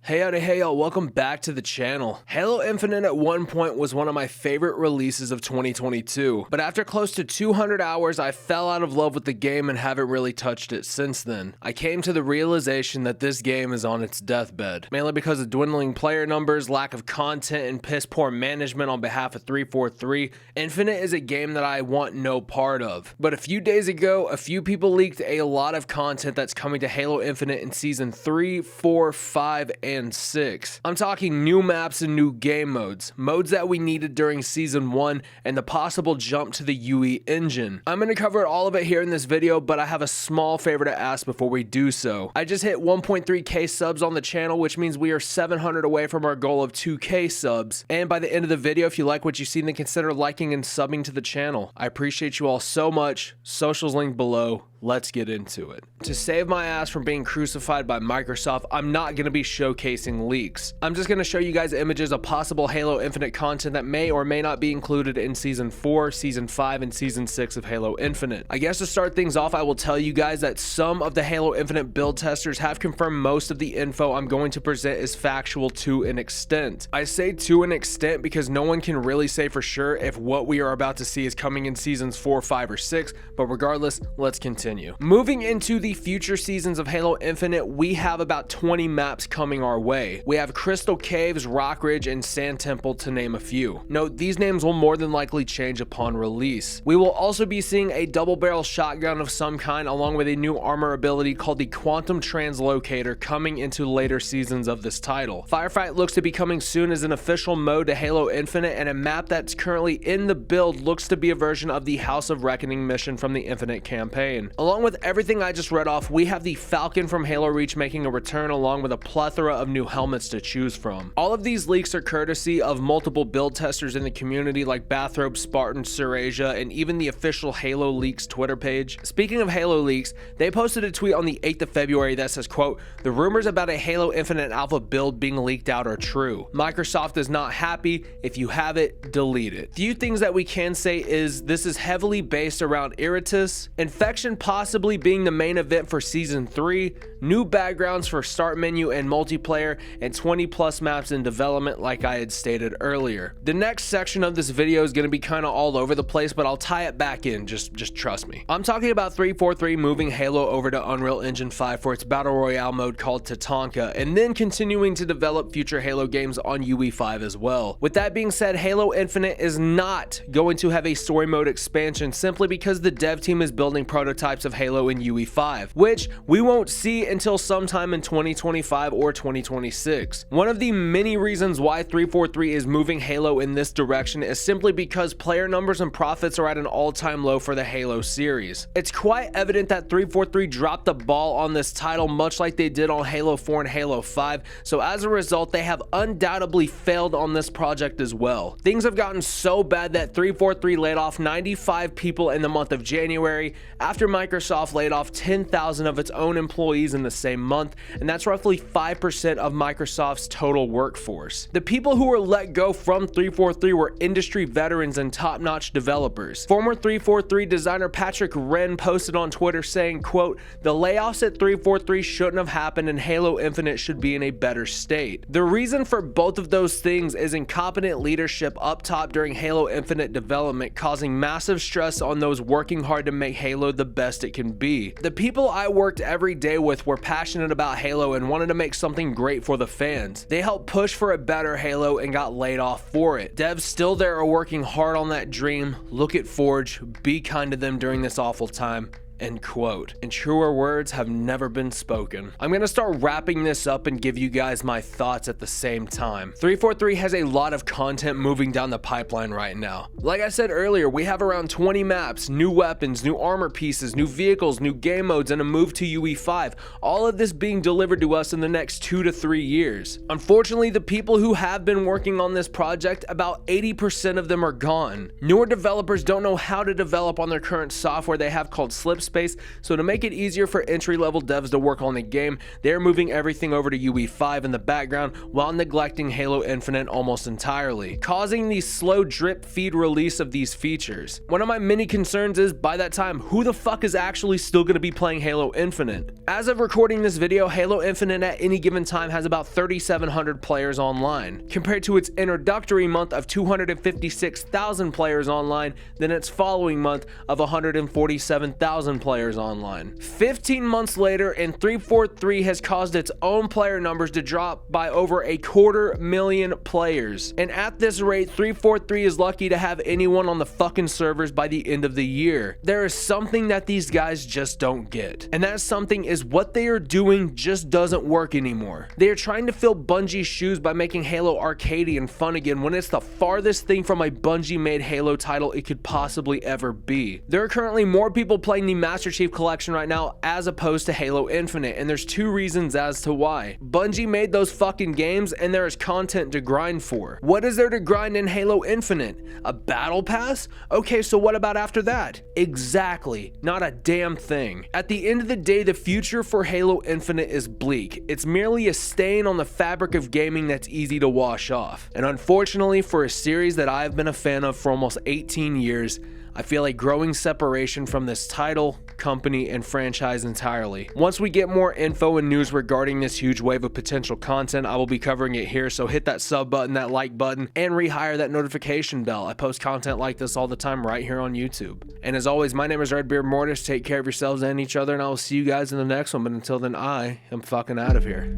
Hey howdy, hey y'all, welcome back to the channel. Halo Infinite at one point was one of my favorite releases of 2022, but after close to 200 hours, I fell out of love with the game and haven't really touched it since then. I came to the realization that this game is on its deathbed, mainly because of dwindling player numbers, lack of content, and piss poor management on behalf of 343. Infinite is a game that I want no part of. But a few days ago, a few people leaked a lot of content that's coming to Halo Infinite in Season 3, 4, 5, and 6. I'm talking new maps and new game modes that we needed during Season 1, and the possible jump to the UE engine. I'm going to cover all of it here in this video, but I have a small favor to ask before we do so. I just hit 1.3k subs on the channel, which means we are 700 away from our goal of 2k subs. And by the end of the video, if you like what you see, then consider liking and subbing to the channel. I appreciate you all so much. Socials linked below. Let's get into it. To save my ass from being crucified by Microsoft, I'm not going to be showcasing leaks. I'm just going to show you guys images of possible Halo Infinite content that may or may not be included in Season 4, Season 5, and Season 6 of Halo Infinite. I guess to start things off, I will tell you guys that some of the Halo Infinite build testers have confirmed most of the info I'm going to present is factual to an extent. I say to an extent because no one can really say for sure if what we are about to see is coming in Seasons 4, 5, or 6, but regardless, let's continue. Moving into the future seasons of Halo Infinite, we have about 20 maps coming our way. We have Crystal Caves, Rock Ridge, and Sand Temple to name a few. Note, these names will more than likely change upon release. We will also be seeing a double barrel shotgun of some kind along with a new armor ability called the Quantum Translocator coming into later seasons of this title. Firefight looks to be coming soon as an official mode to Halo Infinite, and a map that's currently in the build looks to be a version of the House of Reckoning mission from the Infinite campaign. Along with everything I just read off, we have the Falcon from Halo Reach making a return along with a plethora of new helmets to choose from. All of these leaks are courtesy of multiple build testers in the community like Bathrobe, Spartan, Surasia, and even the official Halo Leaks Twitter page. Speaking of Halo Leaks, they posted a tweet on the 8th of February that says, quote, "The rumors about a Halo Infinite Alpha build being leaked out are true. Microsoft is not happy. If you have it, delete it." Few things that we can say is this is heavily based around Iritus, Infection possibly being the main event for Season 3, new backgrounds for start menu and multiplayer, and 20 plus maps in development like I had stated earlier. The next section of this video is going to be kind of all over the place, but I'll tie it back in, just trust me. I'm talking about 343 moving Halo over to Unreal Engine 5 for its Battle Royale mode called Tatanka, and then continuing to develop future Halo games on UE5 as well. With that being said, Halo Infinite is not going to have a story mode expansion simply because the dev team is building prototypes of Halo in UE5, which we won't see until sometime in 2025 or 2026. One of the many reasons why 343 is moving Halo in this direction is simply because player numbers and profits are at an all-time low for the Halo series. It's quite evident that 343 dropped the ball on this title much like they did on Halo 4 and Halo 5, so as a result they have undoubtedly failed on this project as well. Things have gotten so bad that 343 laid off 95 people in the month of January after Microsoft laid off 10,000 of its own employees in the same month, and that's roughly 5% of Microsoft's total workforce. The people who were let go from 343 were industry veterans and top-notch developers. Former 343 designer Patrick Wren posted on Twitter saying, quote, "The layoffs at 343 shouldn't have happened and Halo Infinite should be in a better state." The reason for both of those things is incompetent leadership up top during Halo Infinite development, causing massive stress on those working hard to make Halo the best it can be. The people I worked every day with were passionate about Halo and wanted to make something great for the fans. They helped push for a better Halo and got laid off for it. Devs still there are working hard on that dream. Look at Forge, be kind to them during this awful time. End quote. And truer words have never been spoken. I'm gonna start wrapping this up and give you guys my thoughts at the same time. 343 has a lot of content moving down the pipeline right now. Like I said earlier, we have around 20 maps, new weapons, new armor pieces, new vehicles, new game modes, and a move to UE5. All of this being delivered to us in the next 2 to 3 years. Unfortunately, the people who have been working on this project, about 80% of them are gone. Newer developers don't know how to develop on their current software they have called Slipstream space, so to make it easier for entry-level devs to work on the game, they're moving everything over to UE5 in the background while neglecting Halo Infinite almost entirely, causing the slow drip feed release of these features. One of my many concerns is, by that time, who the fuck is actually still going to be playing Halo Infinite? As of recording this video, Halo Infinite at any given time has about 3,700 players online, compared to its introductory month of 256,000 players online, then its following month of 147,000 players online. 15 months later, and 343 has caused its own player numbers to drop by over 250,000 players. And at this rate, 343 is lucky to have anyone on the fucking servers by the end of the year. There is something that these guys just don't get, and that something is what they are doing just doesn't work anymore. They are trying to fill Bungie's shoes by making Halo arcadey and fun again when it's the farthest thing from a Bungie made Halo title it could possibly ever be. There are currently more people playing the Master Chief Collection right now as opposed to Halo Infinite, and there's two reasons as to why. Bungie made those fucking games, and there is content to grind for. What is there to grind in Halo Infinite? A battle pass? Okay, so what about after that? Exactly, not a damn thing. At the end of the day, the future for Halo Infinite is bleak. It's merely a stain on the fabric of gaming that's easy to wash off. And unfortunately, for a series that I've been a fan of for almost 18 years, I feel a growing separation from this title, company, and franchise entirely. Once we get more info and news regarding this huge wave of potential content, I will be covering it here, so hit that sub button, that like button, and rehire that notification bell. I post content like this all the time right here on YouTube. And as always, my name is Redbeard Mortis. Take care of yourselves and each other, and I will see you guys in the next one, but until then, I am fucking out of here.